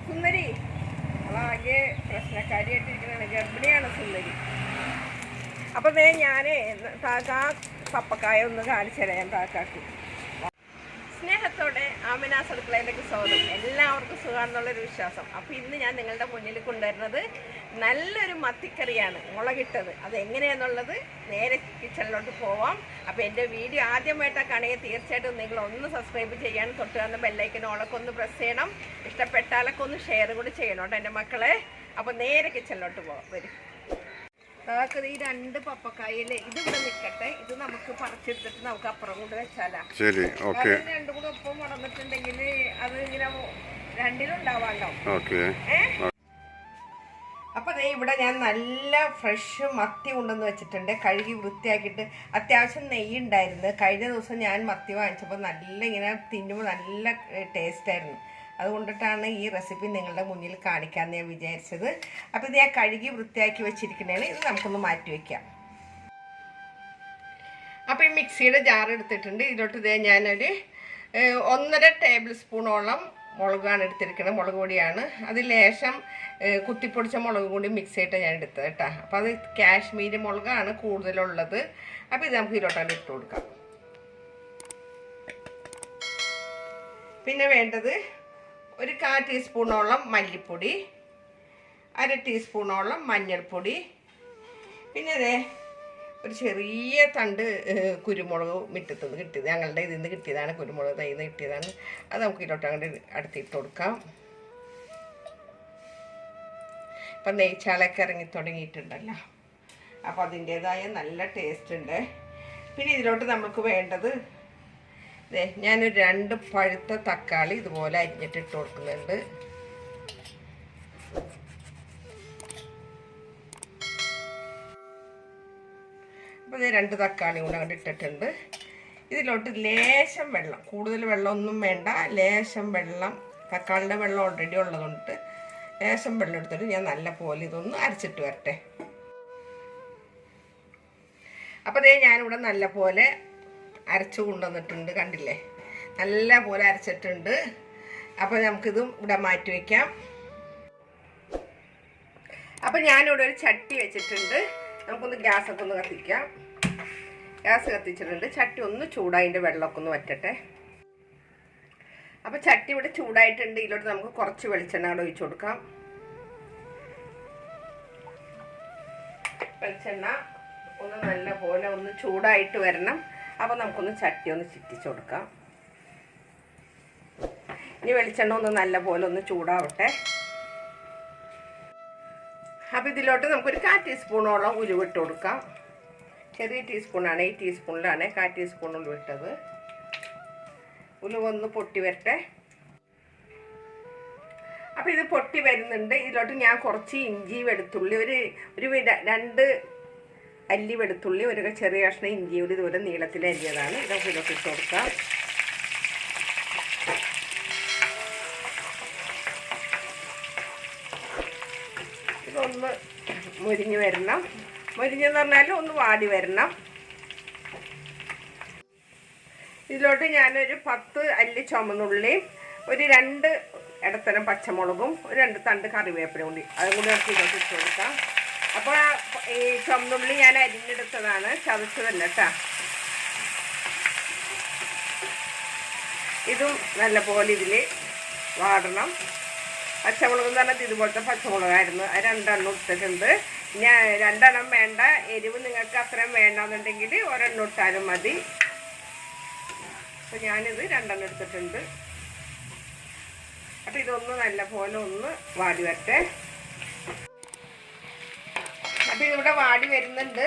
സുന്ദരി ആകെ പ്രശ്നക്കാരിയായിട്ടിരിക്കുന്നതാണ്. ഗർഭിണിയാണ് സുന്ദരി. അപ്പോൾ ഞാൻ താക്ക പപ്പക്കായ ഒന്ന് കാണിച്ചു തരാം താക്കാക്ക്. സ്നേഹത്തോടെ ആമിനാസ് അടുക്കളയിലേക്ക് സ്വാഗതം. എല്ലാവർക്കും സുഖമാണെന്നുള്ളൊരു വിശ്വാസം. അപ്പോൾ ഇന്ന് ഞാൻ നിങ്ങളുടെ മുന്നിൽ കൊണ്ടുവരുന്നത് നല്ലൊരു മത്തിക്കറിയാണ്, മുളകിട്ടത്. അതെങ്ങനെയാണെന്നുള്ളത് നേരെ കിച്ചണിലോട്ട് പോവാം. അപ്പോൾ എൻ്റെ വീഡിയോ ആദ്യമായിട്ടൊക്കെയാണെങ്കിൽ തീർച്ചയായിട്ടും നിങ്ങൾ ഒന്ന് സബ്സ്ക്രൈബ് ചെയ്യാൻ, തൊട്ട് വന്ന ബെല്ലൈക്കൻ ഓളൊക്കെ ഒന്ന് പ്രസ് ചെയ്യണം. ഇഷ്ടപ്പെട്ടാലൊക്കെ ഒന്ന് ഷെയർ കൂടി ചെയ്യണം കേട്ടോ എൻ്റെ മക്കളെ. അപ്പോൾ നേരെ കിച്ചണിലോട്ട് പോവാം. വരും നമുക്ക് ഈ 2 പപ്പക്കായല്ലേ, ഇത് ഇവിടെ നിൽക്കട്ടെ. ഇത് നമുക്ക് പറിച്ചെടുത്തിട്ട് നമുക്ക് അപ്പുറം കൊണ്ട് വെച്ചാലാ. ശരി, ഓക്കെ. രണ്ടും കൂടെ ഒപ്പം വളർന്നിട്ടുണ്ടെങ്കിൽ അത് ഇങ്ങനെ രണ്ടിലും ഉണ്ടാവാണ്ടോ. അപ്പൊ ദേ ഇവിടെ ഞാൻ നല്ല ഫ്രഷ് മത്തി കൊണ്ടുവന്ന് വെച്ചിട്ടുണ്ട്. കഴുകി വൃത്തിയാക്കിയിട്ട് അത്യാവശ്യം നെയ്യ് ഉണ്ടായിരുന്നു. കഴിഞ്ഞ ദിവസം ഞാൻ മത്തി വാങ്ങിച്ചപ്പോൾ നല്ല ഇങ്ങനെ തിന്നുമ്പോൾ നല്ല ടേസ്റ്റ് ആയിരുന്നു. അതുകൊണ്ടിട്ടാണ് ഈ റെസിപ്പി നിങ്ങളുടെ മുന്നിൽ കാണിക്കാമെന്ന് ഞാൻ വിചാരിച്ചത്. അപ്പോൾ ഇത് ഞാൻ കഴുകി വൃത്തിയാക്കി വെച്ചിരിക്കുന്നതാണ്. ഇത് നമുക്കൊന്ന് മാറ്റി വയ്ക്കാം. അപ്പോൾ ഈ മിക്സിയുടെ ജാർ എടുത്തിട്ടുണ്ട്. ഇതിലോട്ട് ഇതേ ഞാനൊരു 1.5 ടേബിൾ സ്പൂണോളം മുളകാണ് എടുത്തിരിക്കുന്നത്. മുളക് പൊടിയാണ്. അത് ലേശം കുത്തിപ്പൊടിച്ച മുളക് കൂടി മിക്സ് ചെയ്തിട്ട് ഞാൻ എടുത്തത് കേട്ടോ. അപ്പോൾ അത് കാശ്മീരി മുളകാണ് കൂടുതലുള്ളത്. അപ്പോൾ ഇത് നമുക്ക് ഇതിലോട്ടാണ് ഇട്ട് കൊടുക്കാം. പിന്നെ വേണ്ടത് ഒരു 1/4 ടീസ്പൂണോളം മല്ലിപ്പൊടി, 1/2 ടീസ്പൂണോളം മഞ്ഞൾപ്പൊടി, പിന്നെ അതെ ഒരു ചെറിയ തണ്ട് കുരുമുളക് മുറ്റത്തുനിന്ന് കിട്ടിയത്, ഞങ്ങളുടെ ഇതിൽ നിന്ന് കിട്ടിയതാണ്. കുരുമുളക് തൈന്ന് കിട്ടിയതാണ്. അത് നമുക്ക് ഇതിലോട്ട് അങ്ങോട്ട് അടുത്തിട്ട് കൊടുക്കാം. ഇപ്പം നെയ്ച്ചാളൊക്കെ ഇറങ്ങി തുടങ്ങിയിട്ടുണ്ടല്ലോ. അപ്പോൾ അതിൻ്റേതായ നല്ല ടേസ്റ്റ് ഉണ്ട്. പിന്നെ ഇതിലോട്ട് നമുക്ക് വേണ്ടത് ഞാനൊരു 2 പഴുത്ത തക്കാളി ഇതുപോലെ അരിഞ്ഞിട്ട് ഇട്ട് കൊടുക്കുന്നുണ്ട്. അപ്പോൾ ഇത് 2 തക്കാളി കൂടെ അങ്ങോട്ട് ഇട്ടിട്ടുണ്ട്. ഇതിലോട്ട് ലേശം വെള്ളം, കൂടുതൽ വെള്ളമൊന്നും വേണ്ട, ലേശം വെള്ളം. തക്കാളിയുടെ വെള്ളം ഓൾറെഡി ഉള്ളതുകൊണ്ട് ലേശം വെള്ളം എടുത്തിട്ട് ഞാൻ നല്ല പോലെ ഇതൊന്ന് അരച്ചിട്ട് വരട്ടെ. അപ്പോൾ ഇതേ ഞാനിവിടെ നല്ല പോലെ അരച്ചു കൊണ്ടുവന്നിട്ടുണ്ട്. കണ്ടില്ലേ, നല്ല പോലെ അരച്ചിട്ടുണ്ട്. അപ്പോൾ നമുക്കിതും ഇവിടെ മാറ്റി വയ്ക്കാം. അപ്പോൾ ഞാനിവിടെ ഒരു ചട്ടി വെച്ചിട്ടുണ്ട്. നമുക്കൊന്ന് ഗ്യാസൊക്കെ ഒന്ന് കത്തിക്കാം. ഗ്യാസ് കത്തിച്ചിട്ടുണ്ട്. ചട്ടി ഒന്ന് ചൂടായതിൻ്റെ വെള്ളമൊക്കെ ഒന്ന് വറ്റട്ടെ. അപ്പോൾ ചട്ടി ഇവിടെ ചൂടായിട്ടുണ്ട്. ഇതിലോട്ട് നമുക്ക് കുറച്ച് വെളിച്ചെണ്ണ കൂടെ ഒഴിച്ചു കൊടുക്കാം. വെളിച്ചെണ്ണ ഒന്ന് നല്ല പോലെ ഒന്ന് ചൂടായിട്ട് വരണം. അപ്പോൾ നമുക്കൊന്ന് ചട്ടി ഒന്ന് ചുറ്റിച്ച് കൊടുക്കാം. ഇനി വെളിച്ചെണ്ണ ഒന്ന് നല്ല പോലെ ഒന്ന് ചൂടാവട്ടെ. അപ്പോൾ ഇതിലോട്ട് നമുക്കൊരു 1/4 ടീസ്പൂണോളം ഉലുവിട്ട് കൊടുക്കാം. ചെറിയ ടീസ്പൂണാണ്, ഈ ടീസ്പൂണിലാണ് 1/4 ടീസ്പൂൺ ഉലുവിട്ടത്. ഉലുവൊന്ന് പൊട്ടി വരട്ടെ. അപ്പോൾ ഇത് പൊട്ടി വരുന്നുണ്ട്. ഇതിലോട്ട് ഞാൻ കുറച്ച് ഇഞ്ചി വെളുത്തുള്ളി, ഒരു 2 അല്ലി വെളുത്തുള്ളി, ഒരു ചെറിയ കഷ്ണം ഇഞ്ചി കൂടി ഇതുപോലെ നീളത്തിൽ അരിഞ്ഞതാണ്. ഇതൊക്കെ ഇതൊക്കെ ഇട്ട് കൊടുക്കാം. ഇതൊന്ന് മുരിഞ്ഞ് വരണം. മുരിഞ്ഞെന്ന് പറഞ്ഞാൽ ഒന്ന് വാടി വരണം. ഇതിലോട്ട് ഞാനൊരു 10 അല്ലി ചുമന്നുള്ളിയും ഒരു 2 ഇടത്തരം പച്ചമുളകും ഒരു 2 തണ്ട് കറിവേപ്പിലും കൂടി അതും കൂടി നമുക്ക് ഇതൊക്കെ ഇട്ട് കൊടുക്കാം. അപ്പോൾ ഈ ചുമന്നുള്ളി ഞാൻ അരിഞ്ഞെടുത്തതാണ്, ചതച്ചതല്ല കേട്ടോ. ഇതും നല്ല പോലെ ഇതിൽ വാടണം. പച്ചമുളക് എന്ന് പറഞ്ഞാൽ ഇതുപോലത്തെ പച്ചമുളകായിരുന്നു. അത് 2 എണ്ണം ഇട്ടിട്ടുണ്ട്. ഞാൻ 2 എണ്ണം വേണ്ട, എരിവ് നിങ്ങൾക്ക് അത്രയും വേണമെന്നുണ്ടെങ്കിൽ 1 എണ്ണം ഇട്ടാലും മതി. അപ്പോൾ ഞാനിത് 2 എണ്ണം എടുത്തിട്ടുണ്ട്. അപ്പോൾ ഇതൊന്ന് നല്ല പോലെ ഒന്ന് വാടി വരട്ടെ. അപ്പോൾ ഇതിവിടെ വാടി വരുന്നുണ്ട്.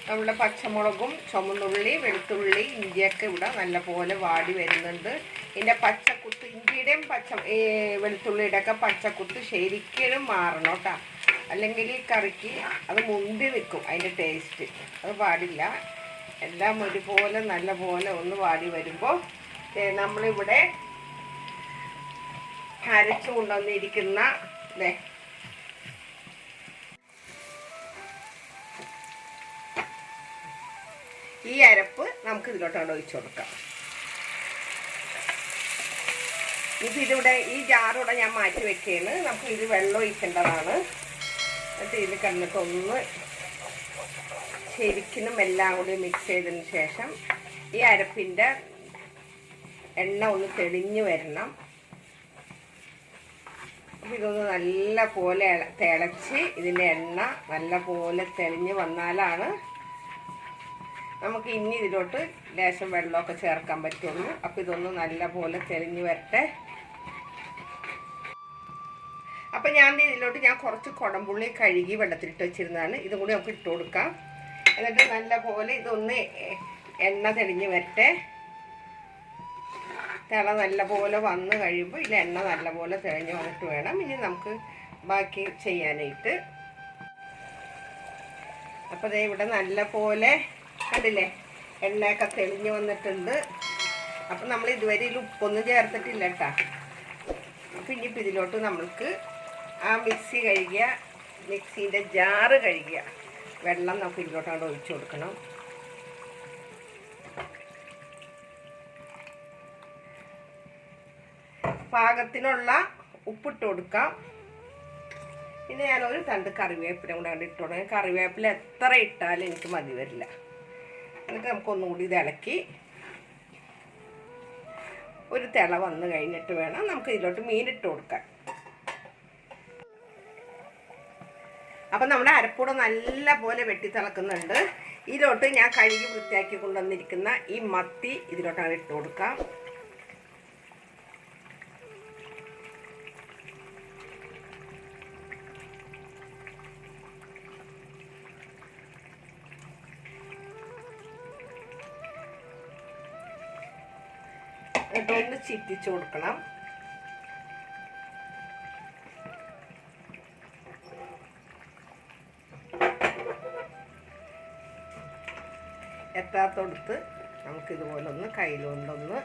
നമ്മുടെ പച്ചമുളകും ചുമന്നുള്ളി വെളുത്തുള്ളി ഇഞ്ചിയൊക്കെ ഇവിടെ നല്ല പോലെ വാടി വരുന്നുണ്ട്. ഇതിൻ്റെ പച്ചക്കുത്ത്, ഇഞ്ചിയുടെയും വെളുത്തുള്ളിയുടെ ഒക്കെ പച്ചക്കുത്ത് ശരിക്കും മാറണം കേട്ടോ. അല്ലെങ്കിൽ ഈ കറിക്ക് അത് മുന്തി നിൽക്കും, അതിൻ്റെ ടേസ്റ്റ്. അത് പാടില്ല. എല്ലാം ഒരുപോലെ നല്ല പോലെ ഒന്ന് വാടി വരുമ്പോൾ നമ്മളിവിടെ അരച്ചു കൊണ്ടുവന്നിരിക്കുന്ന ഈ അരപ്പ് നമുക്ക് ഇതിലോട്ടാണ് ഒഴിച്ചു കൊടുക്കാം. ഇപ്പം ഇതിവിടെ ഈ ജാറൂടെ ഞാൻ മാറ്റി വെക്കുകയാണ്. നമുക്ക് ഇത് വെള്ളം ഒഴിക്കേണ്ടതാണ്. എന്നിട്ട് ഇത് കിടന്നിട്ടൊന്ന് ശരിക്കും എല്ലാം കൂടി മിക്സ് ചെയ്തതിന് ശേഷം ഈ അരപ്പിൻ്റെ എണ്ണ ഒന്ന് തെളിഞ്ഞ് വരണം. അപ്പം ഇതൊന്ന് നല്ല പോലെ തിളച്ച് ഇതിൻ്റെ എണ്ണ നല്ല പോലെ തെളിഞ്ഞ് വന്നാലാണ് നമുക്ക് ഇനി ഇതിലോട്ട് ലേശം വെള്ളമൊക്കെ ചേർക്കാൻ പറ്റുള്ളൂ. അപ്പം ഇതൊന്ന് നല്ല പോലെ തെളിഞ്ഞ് വരട്ടെ. അപ്പം ഇതിലോട്ട് ഞാൻ കുറച്ച് കുടംപുള്ളി കഴുകി വെള്ളത്തിലിട്ട് വെച്ചിരുന്നതാണ്. ഇതും കൂടി നമുക്ക് ഇട്ട് കൊടുക്കാം. എന്നിട്ട് നല്ല പോലെ ഇതൊന്ന് എണ്ണ തെളിഞ്ഞ് വരട്ടെ. തിള നല്ല പോലെ വന്ന് കഴിയുമ്പോൾ ഇതിൽ എണ്ണ നല്ല പോലെ തെളിഞ്ഞ് വന്നിട്ട് വേണം ഇനി നമുക്ക് ബാക്കി ചെയ്യാനായിട്ട്. അപ്പോൾ ദേ ഇവിടെ നല്ല പോലെ കണ്ടില്ലേ എണ്ണയൊക്കെ തെളിഞ്ഞ് വന്നിട്ടുണ്ട്. അപ്പം നമ്മൾ ഇതുവരെ ഇതിൽ ഉപ്പൊന്നും ചേർത്തിട്ടില്ല കേട്ടോ. അപ്പം ഇനിയിപ്പോൾ ഇതിലോട്ട് നമ്മൾക്ക് ആ മിക്സീൻ്റെ ജാറ് കഴുകിയ വെള്ളം നമുക്ക് ഇതിലോട്ട് അങ്ങോട്ട് ഒഴിച്ചു കൊടുക്കണം. പാകത്തിനുള്ള ഉപ്പിട്ട് കൊടുക്കാം. പിന്നെ ഞാനൊരു തണ്ട് കറിവേപ്പില കൂടെ കണ്ട് ഇട്ട് കൊടുക്കാം. കറിവേപ്പില എത്ര ഇട്ടാലും എനിക്ക് മതി വരില്ല. എന്നിട്ട് നമുക്കൊന്നുകൂടി ഇത് ഇളക്കി ഒരു തിള വന്ന് കഴിഞ്ഞിട്ട് വേണം നമുക്ക് ഇതിലോട്ട് മീനിട്ട് കൊടുക്കാൻ. അപ്പം നമ്മുടെ അരപ്പൂടെ നല്ല പോലെ വെട്ടി തിളക്കുന്നുണ്ട്. ഇതിലോട്ട് ഞാൻ കഴുകി വൃത്തിയാക്കി കൊണ്ടുവന്നിരിക്കുന്ന ഈ മത്തി ഇതിലോട്ടാണ് ഇട്ട് കൊടുക്കാം. എന്നിട്ടൊന്ന് ചിറ്റിച്ചു കൊടുക്കണം. എത്താത്തൊടുത്ത് നമുക്കിതുപോലെ ഒന്ന് കയ്യിലുകൊണ്ടൊന്ന്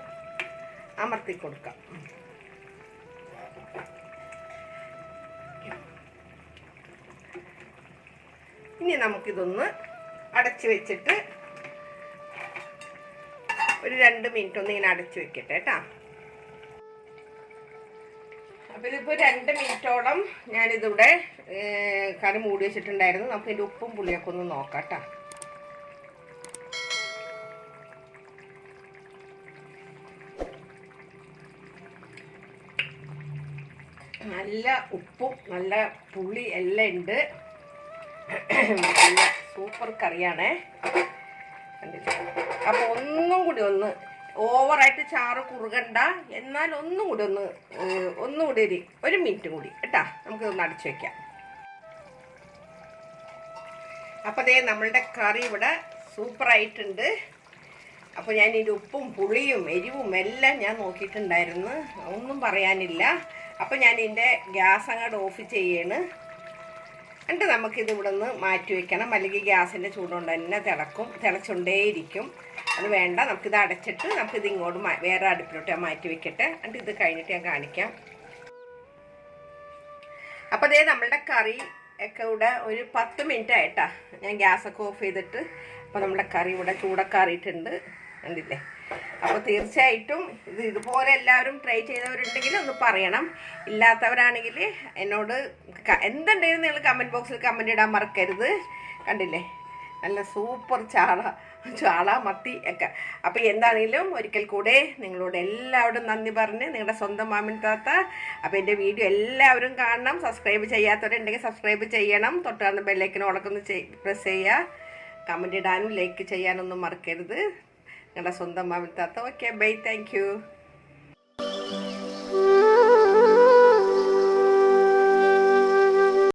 അമർത്തി കൊടുക്കാം. ഇനി നമുക്കിതൊന്ന് അടച്ചു വെച്ചിട്ട് ഒരു 2 മിനിറ്റ് ഒന്ന് ഇങ്ങനെ അടച്ചു വെക്കട്ടെ കേട്ടോ. അപ്പോൾ ഇതിപ്പോൾ 2 മിനിറ്റോളം ഞാനിതിവിടെ കറി മൂടി വെച്ചിട്ടുണ്ടായിരുന്നു. നമുക്ക് ഇതിൻ്റെ ഉപ്പും പുളിയൊക്കെ ഒന്ന് നോക്കാം കേട്ടോ. നല്ല ഉപ്പും നല്ല പുളി എല്ലാം ഉണ്ട്. നല്ല സൂപ്പർ കറിയാണേ. അപ്പോൾ ഒന്നും കൂടി ഒന്ന് ഓവറായിട്ട് ചാറ് കുറുകണ്ട, എന്നാൽ ഒന്നുകൂടി ഒരു മിനിറ്റ് കൂടി കേട്ടാ നമുക്കിതൊന്ന് അടച്ചു വയ്ക്കാം. അപ്പോൾ അതേ നമ്മളുടെ കറി ഇവിടെ സൂപ്പറായിട്ടുണ്ട്. അപ്പോൾ ഞാൻ ഇതിൻ്റെ ഉപ്പും പുളിയും എരിവും എല്ലാം ഞാൻ നോക്കിയിട്ടുണ്ടായിരുന്നു, ഒന്നും പറയാനില്ല. അപ്പോൾ ഞാൻ ഇതിൻ്റെ ഗ്യാസ് അങ്ങോട്ട് ഓഫ് ചെയ്യാണ്. എന്നിട്ട് നമുക്കിത് ഇവിടെ നിന്ന് മാറ്റി വയ്ക്കണം, അല്ലെങ്കിൽ ഗ്യാസിൻ്റെ ചൂടുകൊണ്ട് തന്നെ തിളച്ചുകൊണ്ടേയിരിക്കും. അത് വേണ്ട, നമുക്കിത് അടച്ചിട്ട് നമുക്കിത് ഇങ്ങോട്ട് വേറെ അടുപ്പിലോട്ട് ഞാൻ മാറ്റി വെക്കട്ടെ. എന്നിട്ട് ഇത് കഴിഞ്ഞിട്ട് ഞാൻ കാണിക്കാം. അപ്പോൾ അതേ നമ്മളുടെ കറി ഒക്കെ ഇവിടെ ഒരു 10 മിനിറ്റ് ആയിട്ടാ ഞാൻ ഗ്യാസൊക്കെ ഓഫ് ചെയ്തിട്ട്. അപ്പോൾ നമ്മുടെ കറി ഇവിടെ ചൂടക്കാറിയിട്ടുണ്ട്, കണ്ടില്ലേ. അപ്പോൾ തീർച്ചയായിട്ടും ഇതുപോലെ എല്ലാവരും ട്രൈ ചെയ്തവരുണ്ടെങ്കിൽ ഒന്ന് പറയണം. ഇല്ലാത്തവരാണെങ്കിൽ എന്നോട് എന്തുണ്ടെങ്കിലും നിങ്ങൾ കമൻറ്റ് ബോക്സിൽ കമൻറ്റ് ഇടാൻ മറക്കരുത്. കണ്ടില്ലേ നല്ല സൂപ്പർ ചാള മത്തി ഒക്കെ. അപ്പോൾ എന്താണെങ്കിലും ഒരിക്കൽ കൂടെ നിങ്ങളോട് എല്ലാവരും നന്ദി പറഞ്ഞ് നിങ്ങളുടെ സ്വന്തം മാമിൻ താത്ത. അപ്പോൾ എൻ്റെ വീഡിയോ എല്ലാവരും കാണണം. സബ്സ്ക്രൈബ് ചെയ്യാത്തവരുണ്ടെങ്കിൽ സബ്സ്ക്രൈബ് ചെയ്യണം. തൊട്ടാണ് ബെല്ലൈക്കൻ ഉടക്കൊന്ന് പ്രസ് ചെയ്യുക. കമൻറ്റ് ഇടാനും ലൈക്ക് ചെയ്യാനൊന്നും മറക്കരുത്. നിങ്ങളുടെ സ്വന്തം മാമിൻ താത്ത. Okay, bye, thank U.